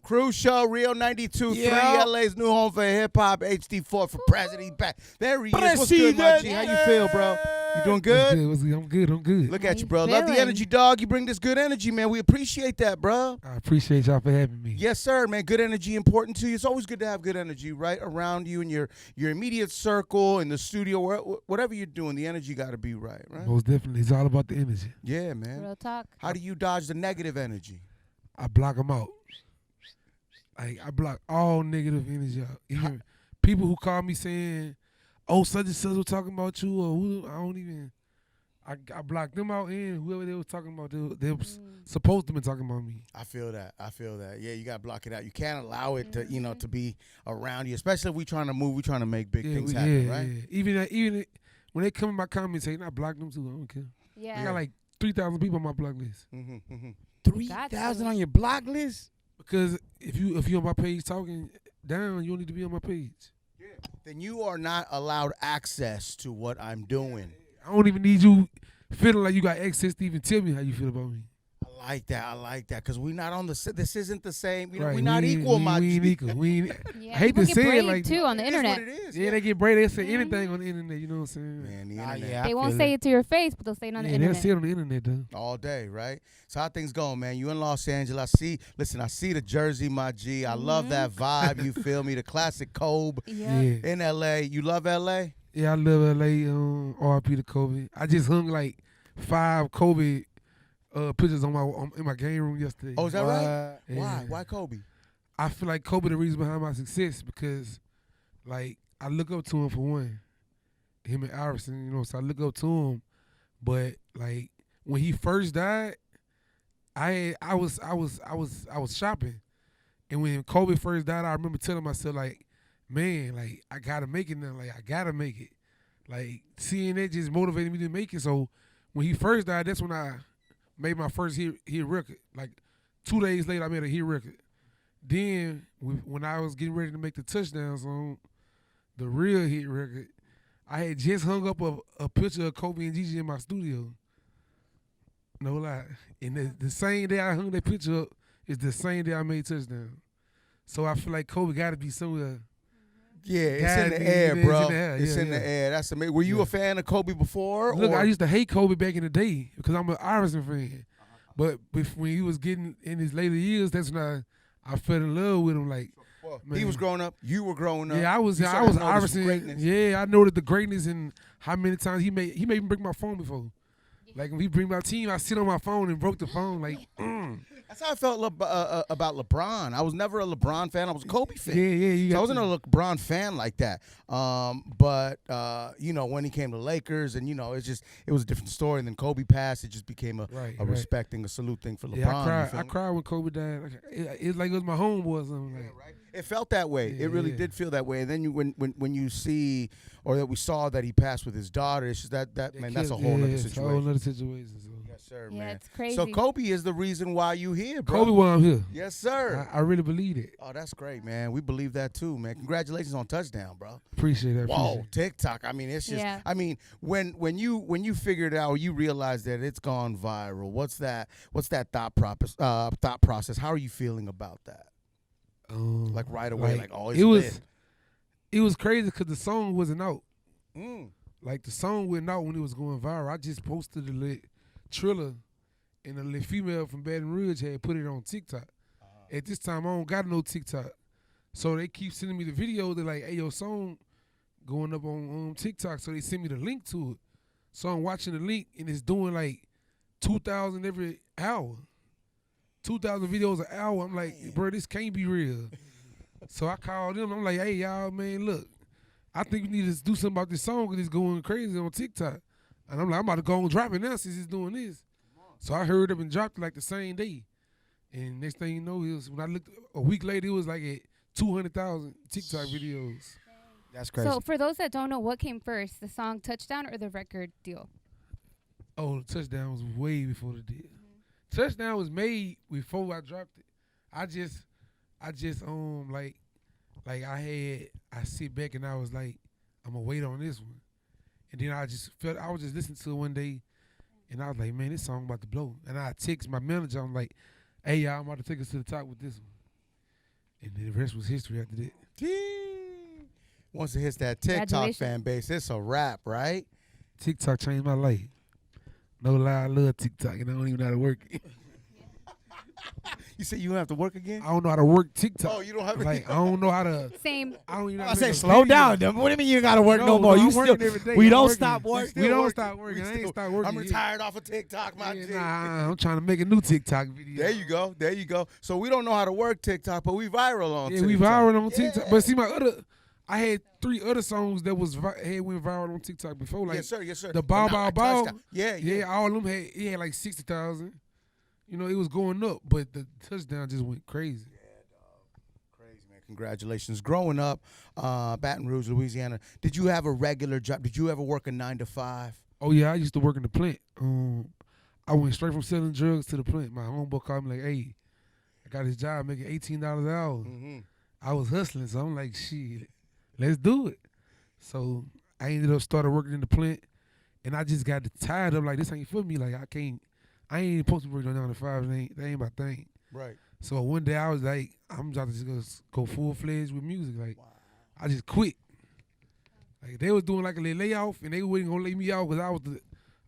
Crew Show, Rio 92.3, LA's new home for hip-hop, HD4 for President. Back. There he is. What's good, my G? How you feel, bro? You doing good? I'm good. Look at you, bro. Love the energy, dog. You bring this good energy, man. We appreciate that, bro. I appreciate y'all for having me. Yes, sir, man. Good energy important to you. It's always good to have good energy right around you and your immediate circle, in the studio, whatever you're doing. The energy got to be right? Most definitely. It's all about the energy. Yeah, man. Real talk. How do you dodge the negative energy? I block them out. Like, I block all negative energy out. Even people who call me saying, "Oh, such and such was talking about you," or who, I blocked them out, and whoever they was talking about, they were supposed to be talking about me. I feel that. Yeah, you gotta block it out. You can't allow it to, to be around you. Especially if we trying to move, we trying to make big things happen, right? Yeah. Even when they come in my comments saying I blocked them too, I don't care. Yeah. I got like 3,000 people on my block list. 3,000 on your block list? Because if you on my page talking down, you don't need to be on my page. Yeah. Then you are not allowed access to what I'm doing. I don't even need you feeling like you got access to even tell me how you feel about me. I like that, because we're not on the. This isn't the same. Right. We're not equal, my We G. ain't equal. We ain't. Yeah, I hate to say it like too on the internet. It is what it is. Yeah, they get braided. They say anything on the internet. You know what I'm saying? Man, the internet. They won't say it to your face, but they'll say it on the They'll internet. say it on the internet though. All day, right? So how things going, man? You in Los Angeles? I see the jersey, my G. I love that vibe. You feel me? The classic Kobe in LA. You love LA? Yeah, I love LA. RP to Kobe. I just hung like 5 Kobe pictures in my game room yesterday. Oh, is that right? Yeah. Why Kobe? I feel like Kobe the reason behind my success because, like, I look up to him for one. Him and Iverson, so I look up to him. But like when he first died, I was shopping, and when Kobe first died, I remember telling myself like, man, like I gotta make it now. Like I gotta make it. Like seeing that just motivated me to make it. So when he first died, that's when I made my first hit record. Like 2 days later, I made a hit record. Then when I was getting ready to make the touchdown song, the real hit record, I had just hung up a picture of Kobe and Gigi in my studio. No lie. And the same day I hung that picture up is the same day I made touchdown. So I feel like Kobe got to be somewhere. Yeah, it's in the air, bro. It's in the air. That's amazing. Were you a fan of Kobe before? Look, I used to hate Kobe back in the day because I'm an Iverson fan. But when he was getting in his later years, that's when I fell in love with him. Like, he was growing up. You were growing up. Yeah, I was Iverson. Yeah, I noticed the greatness and how many times he made me break my phone before. Like when he bring my team, I sit on my phone and broke the phone. Like, That's how I felt about LeBron. I was never a LeBron fan. I was a Kobe fan. Yeah. So I wasn't a LeBron fan like that. But when he came to Lakers, and it was a different story. And then Kobe passed. It just became a respecting, a salute thing for LeBron. Yeah, I cried when Kobe died. It's like it was my homeboy or something. Like. Right. It felt that way. It really did feel that way. And then when you see, or that we saw that he passed with his daughter, it's just that man, that's a whole other situation. It's a whole other situation. So. Yes, sir, yeah, man. it's crazy. So Kobe is the reason why you here, bro. Kobe why I'm here. Yes, sir. I really believe it. Oh, that's great, man. We believe that too, man. Congratulations on touchdown, bro. Appreciate that. Whoa, TikTok. I mean, it's just. Yeah. I mean, when you figured out, you realized that it's gone viral. What's that thought process? How are you feeling about that? Like right away, it was crazy because the song wasn't out. Like the song went out when it was going viral. I just posted a little Triller, and a little female from Baton Rouge had put it on TikTok. At this time, I don't got no TikTok, so they keep sending me the video. They're like, "Hey, your song going up on TikTok," so they send me the link to it. So I'm watching the link, and it's doing like 2,000 every hour. 2,000 videos an hour. I'm like, bro, this can't be real. So I called them. I'm like, hey, y'all, man, look, I think we need to do something about this song because it's going crazy on TikTok. And I'm like, I'm about to go and drop it now since it's doing this. So I heard up and dropped it like the same day. And next thing you know, when I looked a week later, it was like at 200,000 TikTok videos. That's crazy. So for those that don't know, what came first, the song Touchdown or the record deal? Oh, the touchdown was way before the deal. Touchdown was made before I dropped it. I sit back and I was like, I'm gonna wait on this one. And then I was just listening to it one day and I was like, man, this song about to blow. And I text my manager, I'm like, hey y'all, I'm about to take us to the top with this one. And then the rest was history after that. Gee. Once it hits that TikTok Congratulations. fan base, it's a wrap, right? TikTok changed my life. No lie, I love TikTok, and I don't even know how to work it. You said you don't have to work again? I don't know how to work TikTok. Oh, you don't have Like, I don't know how to. Same. I don't even know I how to say make a slow video. down. Then. What do you mean you gotta work no more? I'm You still working every day. we I'm don't working. stop working. We don't stop working. I ain't stop working I'm yet. retired off of TikTok, my Yeah, G. nah, I'm trying to make a new TikTok video. There you go. There you go. So we don't know how to work TikTok, but we viral on Yeah, TikTok. we viral on TikTok. Yeah. But see, I had 3 other songs that went viral on TikTok before. Like, yes, sir. Yes, sir. the But Bow not Bow like Bow. touchdown. Yeah, Yeah, all of them had like 60,000. You know, it was going up, but the touchdown just went crazy. Crazy, man. Congratulations. Growing up, Baton Rouge, Louisiana, did you have a regular job? Did you ever work a 9 to 5? Oh yeah, I used to work in the plant. I went straight from selling drugs to the plant. My homeboy called me like, "Hey, I got this job making $18 an hour." Mm-hmm. I was hustling, so I'm like, "Shit, let's do it." So I ended up started working in the plant, and I just got tired of like this ain't for me. Like I ain't even supposed to work on 9 to 5. That ain't my thing. Right. So one day I was like, I'm about to just go full fledged with music. Like I just quit. Like they was doing like a little layoff, and they wasn't gonna lay me out because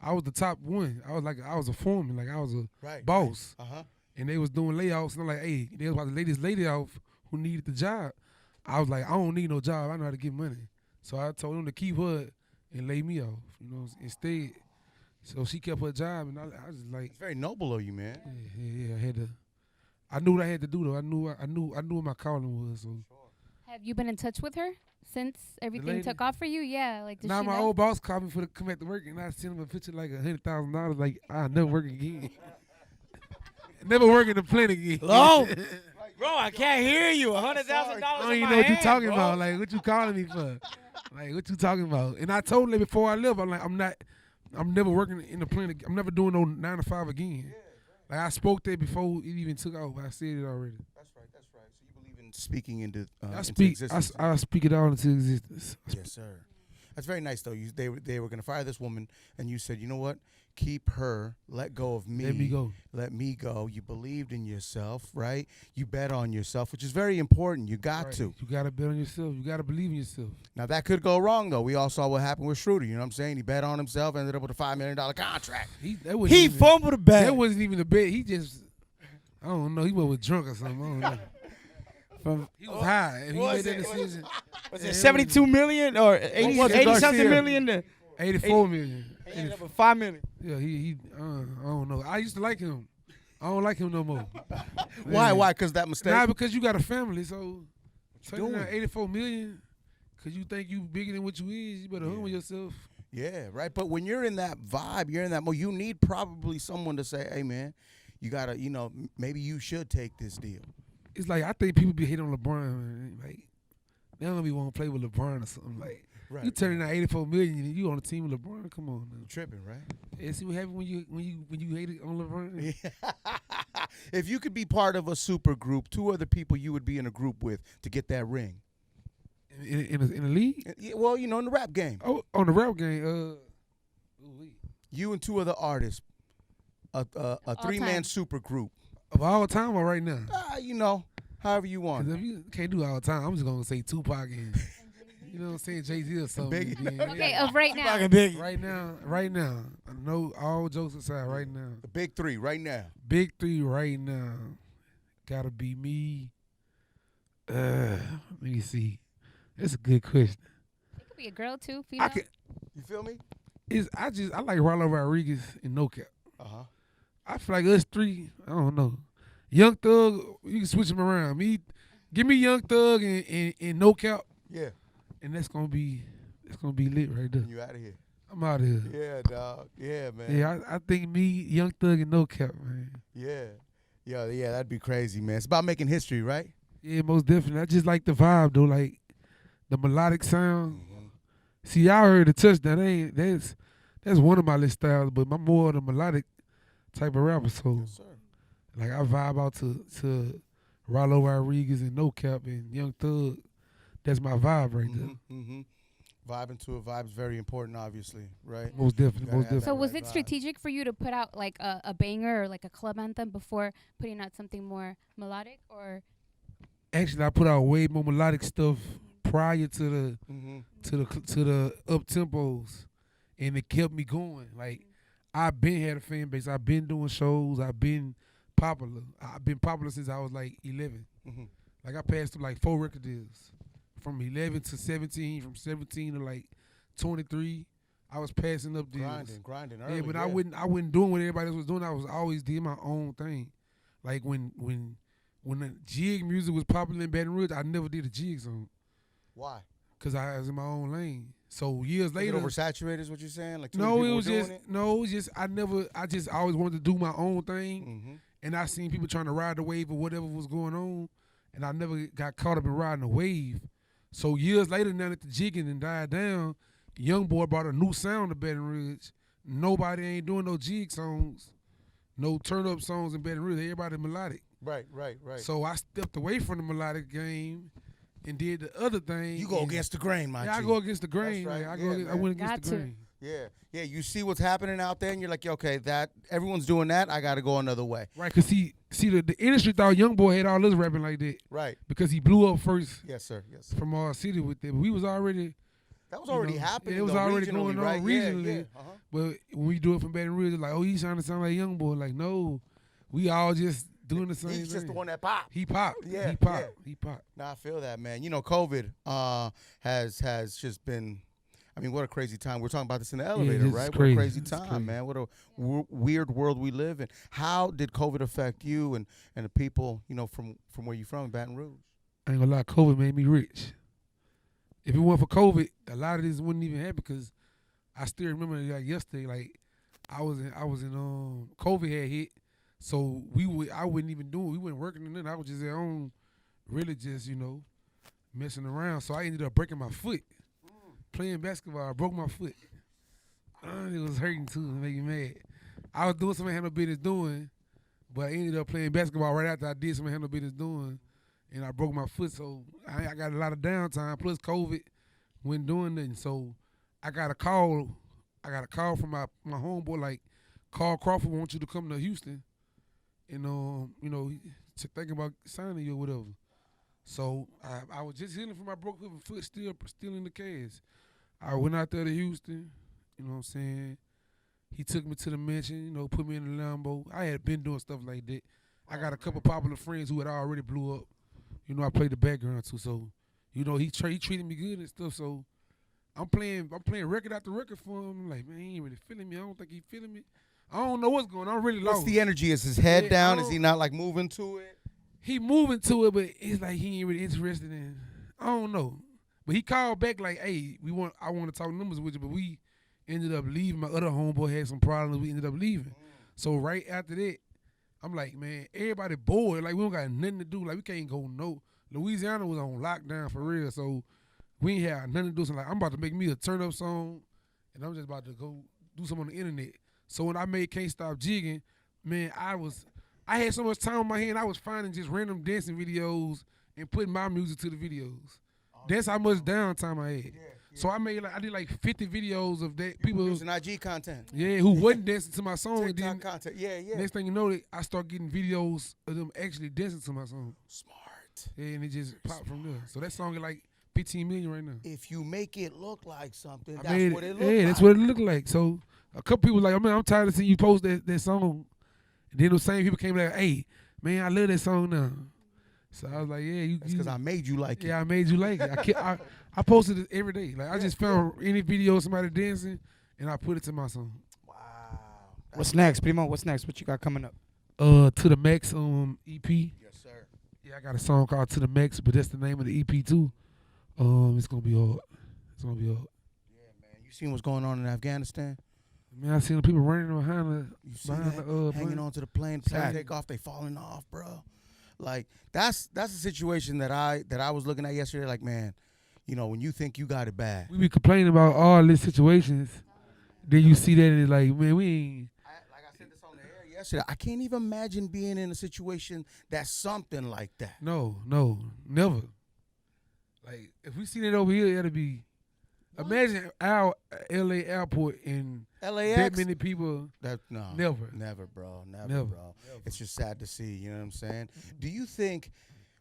I was the top one. I was a foreman, like I was a Right. boss. Uh-huh. And they was doing layoffs, and I'm like, hey, they was about to lay this lady off who needed the job. I was like, I don't need no job. I know how to get money. So I told them to keep her and lay me off, you know, instead. So she kept her job, and I was like, It's very noble of you, man. yeah, I had to. I knew what I had to do though. I knew what my calling was. So Have you been in touch with her since everything lady? took off for you? Yeah, like does now she my know? old boss called me for to come back to work, and I sent him a picture like $100,000. Like I never work again. Never work in the plant again. Hello? Bro, I can't hear you. $100,000 I don't in even my know what you're hand, talking bro. about. Like, what you calling me for? Like, what you talking about? And I told her before I left, I'm like, I'm never working in the plant. I'm never doing no 9 to 5 again. Like, I spoke there before it even took off. I said it already. That's right. That's right. So you believe in speaking into I existence. I speak it all into existence. Yes, sir. That's very nice, though. They were going to fire this woman, and you said, you know what? Keep her. Let go of me. Let me go. Let me go. You believed in yourself, right? You bet on yourself, which is very important. You got Right. to. You got to bet on yourself. You got to believe in yourself. Now, that could go wrong, though. We all saw what happened with Schroeder. You know what I'm saying? He bet on himself, ended up with a $5 million contract. He Fumbled the bag. That wasn't even a bet. He just, I don't know. He was drunk or something. I don't know. He was high, and he What made was that it? decision. Was Yeah, it it 72 million or 80 was it, 80 something Garcia? million? To 84 million. he ended up with 5 million. Yeah, I don't know. I used to like him. I don't like him no more. Why? Why? Because that mistake? Nah, because you got a family, so turning doing? down 84 million because you think you bigger than what you is, you better humble yourself. Yeah, right. But when you're in that vibe, you're in that mode, you need probably someone to say, hey, man, you got to, maybe you should take this deal. It's like I think people be hating on LeBron, man. Like they don't be want to play with LeBron or something. Like Right. you turning down 84 million and you on the team with LeBron. Come on, now. Tripping, right? Yeah, see what happened when you hated on LeBron? If you could be part of a super group, 2 other people you would be in a group with to get that ring. In the league? Yeah, well, in the rap game. Oh, on the rap game. You and 2 other artists, a 3-man time. super group. Of all time or right now? However you want. Because if you can't do it all the time, I'm just gonna say Tupac and you know what I'm saying, Jay-Z or something. Biggie. Yeah. Okay, of right now. Fucking big. Right now. I know all jokes aside, right now. The big 3 right now. Big 3 right now. Gotta be me. Let me see. That's a good question. It could be a girl too, female. You feel me? I like Rollo Rodriguez and No Cap. Uh-huh. I feel like us 3, I don't know. Young Thug, you can switch them around. Give me Young Thug and No Cap, Yeah. and that's gonna be lit right there. You out of here. I'm out of here. Yeah, dog. Yeah, man. Yeah, I think me, Young Thug, and No Cap, man. Yeah. Yeah, that'd be crazy, man. It's about making history, right? Yeah, most definitely. I just like the vibe though, like the melodic sound. Mm-hmm. See, y'all heard the touchdown. That's one of my list styles, but I'm more of the melodic type of rapper. So, Yes, sir. like, I vibe out to Rollo Rodriguez and No Cap and Young Thug. That's my vibe right there. Mm-hmm. Vibing to a vibe is very important, obviously, right? Most definitely, Gotta most have that So definitely. was right it vibe. strategic for you to put out like a banger or like a club anthem before putting out something more melodic, or Actually, I put out way more melodic stuff prior to the Mm-hmm. to the up tempos, and it kept me going. Like I've been had a fan base. I've been doing shows. I've been popular. I've been popular since I was like 11. Mm-hmm. Like I passed through like 4 record deals, from 11 to 17, from 17 to like 23. I was passing up deals. Grinding early. Yeah, but yeah. I wasn't doing what everybody else was doing. I was always doing my own thing. Like when the jig music was popular in Baton Rouge, I never did a jig song Why? because I was in my own lane. So years Later, later, oversaturated is what you're saying? Like too no, many it people was were doing just it? no, it was just I just always wanted to do my own thing, Mm-hmm. and I seen people trying to ride the wave of whatever was going on, and I never got caught up in riding the wave. So years later, now that the jigging and died down, Young Boy brought a new sound to Baton Rouge. Nobody ain't doing no jig songs, no turn up songs in Baton Rouge. Everybody melodic. Right. So I stepped away from the melodic game and did the other thing. You go and- against the grain, my Yeah, I G. go against the grain. right. Like, I Yeah, went man. against the Got to. grain. Yeah. You see what's happening out there, and you're like, okay, that everyone's doing that. I got to go another way. Right, cause see the industry thought Young Boy had all this rapping like that Right. because he blew up first Yes, sir. from our city with it. But we was already, That was already know, happening. it was though, already regionally, going on right? regionally. Yeah. Uh-huh. but when we do it from Baton Rouge, it's like, oh, he's trying to sound like Young Boy. Like, no, we all just doing the same thing. He's just the one that popped. He popped. Yeah, he popped. yeah. He popped. Nah, I feel that, man. You know, COVID has just been. I mean, what a crazy time. We're talking about this in the elevator, this is right? crazy. What a crazy It's time, crazy. man. What a weird world we live in. How did COVID affect you and the people, you know, from where you from, Baton Rouge? I ain't gonna lie, COVID made me rich. If it weren't for COVID, a lot of this wouldn't even happen because I still remember like yesterday, like I was in COVID had hit, so I wouldn't even do it. We wasn't working or nothing. I was just at home, really just, messing around. So I ended up breaking my foot. Playing basketball, I broke my foot. It was hurting too, it made me mad. I was doing something I had no business doing, but I ended up playing basketball right after I did something I had no business doing, and I broke my foot. So I got a lot of downtime. Plus COVID, wasn't doing nothing. So I got a call from my homeboy, like, Carl Crawford wants you to come to Houston, and thinking about signing you or whatever. So I was just healing from my broken foot, still in the cast. I went out there to Houston, you know what I'm saying? He took me to the mansion, put me in the Lambo. I had been doing stuff like that. I got a couple popular friends who had already blew up. I played the background too, so he treated me good and stuff. So I'm playing record after record for him. I'm like, man, he ain't really feeling me. I don't think he feeling me. I don't know what's going on. I'm really lost. What's the energy? Is his head Yeah, down? I Is he don't- not like moving to it? He moving to it, but it's like he ain't really interested in. I don't know. But he called back like, hey, I want to talk numbers with you, but we ended up leaving. My other homeboy had some problems. We ended up leaving. So right after that, I'm like, man, everybody bored. Like, we don't got nothing to do. Like, we can't go no. Louisiana was on lockdown for real, so we ain't had nothing to do. So like, I'm about to make me a turn up song, and I'm just about to go do something on the internet. So when I made Can't Stop Jigging, man, I had so much time on my hand, I was finding just random dancing videos and putting my music to the videos. That's how much downtime I had. So I did like 50 videos of that. People Using IG content. who wasn't dancing to my song. And TikTok then content. Yeah. next thing you know, I start getting videos of them actually dancing to my song. Smart. Yeah, and it just popped from there. So that song is like 15 million right now. If you make it look like something, I that's made what it looks yeah, like. that's what it looked like. So a couple people like, man, I'm tired of seeing you post that song. And then those same people came like, hey, man, I love that song now. So I was like, yeah, That's because I made you like it. yeah, I made you like it. I posted it every day. Like I just found any video of somebody dancing, and I put it to my song. Wow. What's next, Primo? What's next? What you got coming up? To the Max EP. Yes, sir. Yeah, I got a song called To the Max, but that's the name of the EP too. It's gonna be hard. It's gonna be hard. Yeah, man. You seen what's going on in Afghanistan? Man, I seen the people running behind You see behind that? the Hanging plane. onto the plane Sad. take off, they falling off, bro. Like that's a situation that I was looking at yesterday. Like, man, when you think you got it bad. We be complaining about all these situations. Then you see that and it's like, man, we ain't. Like I said this on the air yesterday. I can't even imagine being in a situation that's something like that. No, never. Like if we seen it over here, it'll be. Imagine our LA airport and LAX. that many people. Never, Never. bro. Never, Never. bro. It's just sad to see. You know what I'm saying? Do you think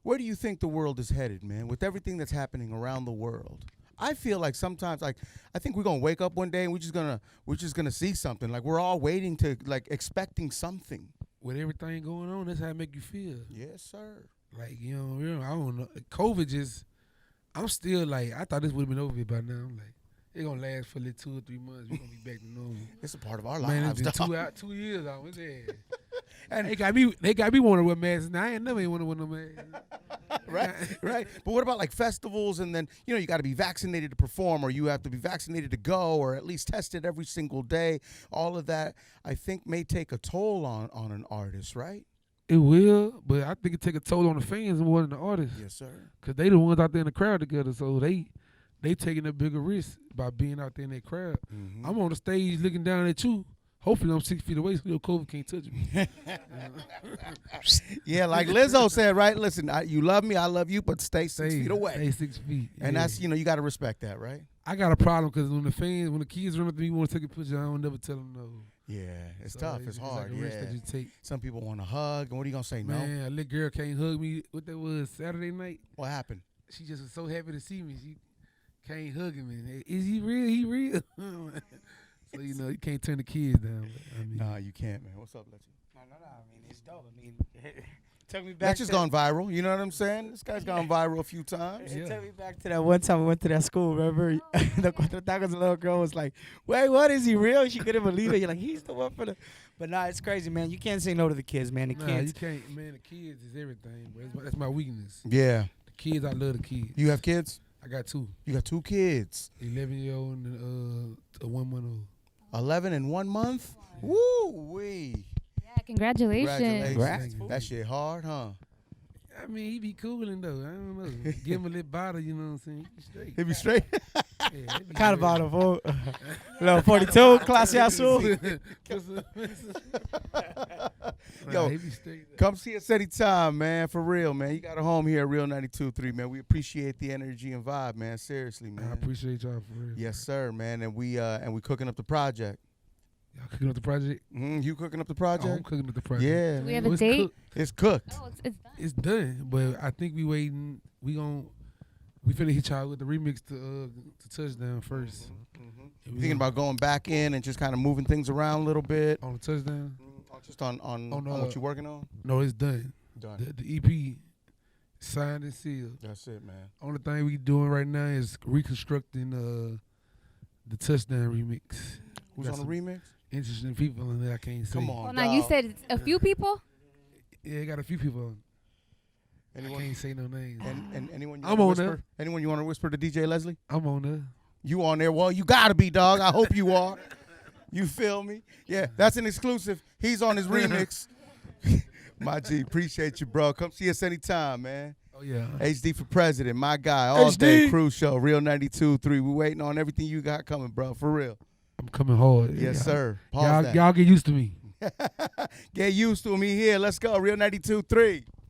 where do you think the world is headed, man, with everything that's happening around the world? I feel like sometimes, like, I think we're gonna wake up one day and we're just gonna see something. Like, we're all waiting to, like, expecting something. With everything going on, that's how it make you feel. Yes, sir. Like, I don't know. COVID just, I'm still like, I thought this would have been over with by now. I'm like, it's going to last for like 2 or 3 months. We're going to be back to normal. It's a part of our Man, lives. it's been 2 years out. What's that? And they got me want to wear masks now. I ain't never want to wear no mask. Right. But what about like festivals, and then you got to be vaccinated to perform, or you have to be vaccinated to go, or at least tested every single day. All of that, I think, may take a toll on an artist, right? It will, but I think it take a toll on the fans more than the artists. Yes, sir. Cause they the ones out there in the crowd together, so they taking a bigger risk by being out there in that crowd. Mm-hmm. I'm on the stage looking down at you. Hopefully I'm 6 feet away so your COVID can't touch me. Yeah, like Lizzo said, right? Listen, you love me, I love you, but stay 6 feet away. Stay 6 feet. And that's, you got to respect that, right? I got a problem because when the kids run up to me want to take a picture, I don't never tell them no. Yeah, it's tough. It's hard. Like a risk that you take. Some people want to hug, and what are you gonna say? Man, a little girl can't hug me. What that was Saturday night. What happened? She just was so happy to see me. She can't hug me. Is he real? He real? So you can't turn the kids down. But, nah, you can't, man. What's up, Letty? No. I mean, it's dope. I mean, took me back. That's just gone viral. You know what I'm saying? This guy's gone viral a few times. It took me back to that one time we went to that school. Remember, the Cuatro Tacos little girl was like, "Wait, what? Is he real?" She couldn't believe it. You're like, "He's the one for the." But nah, it's crazy, man. You can't say no to the kids, man. The kids. You can't. Man, the kids is everything. But that's my weakness. Yeah. The kids, I love the kids. You have kids? I got 2. You got 2 kids. 11-year-old and a 1-month-old. 11 and 1 month. Woo-wee. Yeah, congratulations. Congratulations. That shit hard, huh? I mean, he be cooling though. I don't know. Give him a little bottle, you know what I'm saying? He be straight. He be straight. Yeah, he be Kind of straight. bottle, fool. Little 42, clase azul. Yo, he be straight. Come see us anytime, man. For real, man. You got a home here at Real 92.3, man. We appreciate the energy and vibe, man. Seriously, man. I appreciate y'all for real. Yes, sir, man. And we cooking up the project. Y'all cooking up the project? You cooking up the Oh, I'm project? cooking up the project. Yeah. Do we man. have a It's date? cooked. It's cooked. Oh, it's done. It's done, but I think we waiting. We finna hit y'all with the remix to Touchdown first. You thinking about going back in and just kind of moving things around a little bit? on the Touchdown? Just on what you working on? No, it's done. Done. The EP signed and sealed. That's it, man. Only thing we doing right now is reconstructing the Touchdown remix. Who's Got on the some remix? Interesting people in there I can't say. Come on, Well, now you dawg. said it's a few people. Yeah, got a few people on. I Anyone? can't say no names. And anyone? You I'm wanna on whisper? there. Anyone you want to whisper to DJ Leslie? I'm on there. You on there? Well, you gotta be, dog. I hope you are. You feel me? Yeah, that's an exclusive. He's on his remix. My G, appreciate you, bro. Come see us anytime, man. Oh yeah. HD4President, my guy, all HD. day crew show, Real 92.3. We waiting on everything you got coming, bro. For real. I'm coming hard. Yes, Y'all- sir. Pause Y'all get used to me. that. Get used to me here. Let's go. Real 92.3.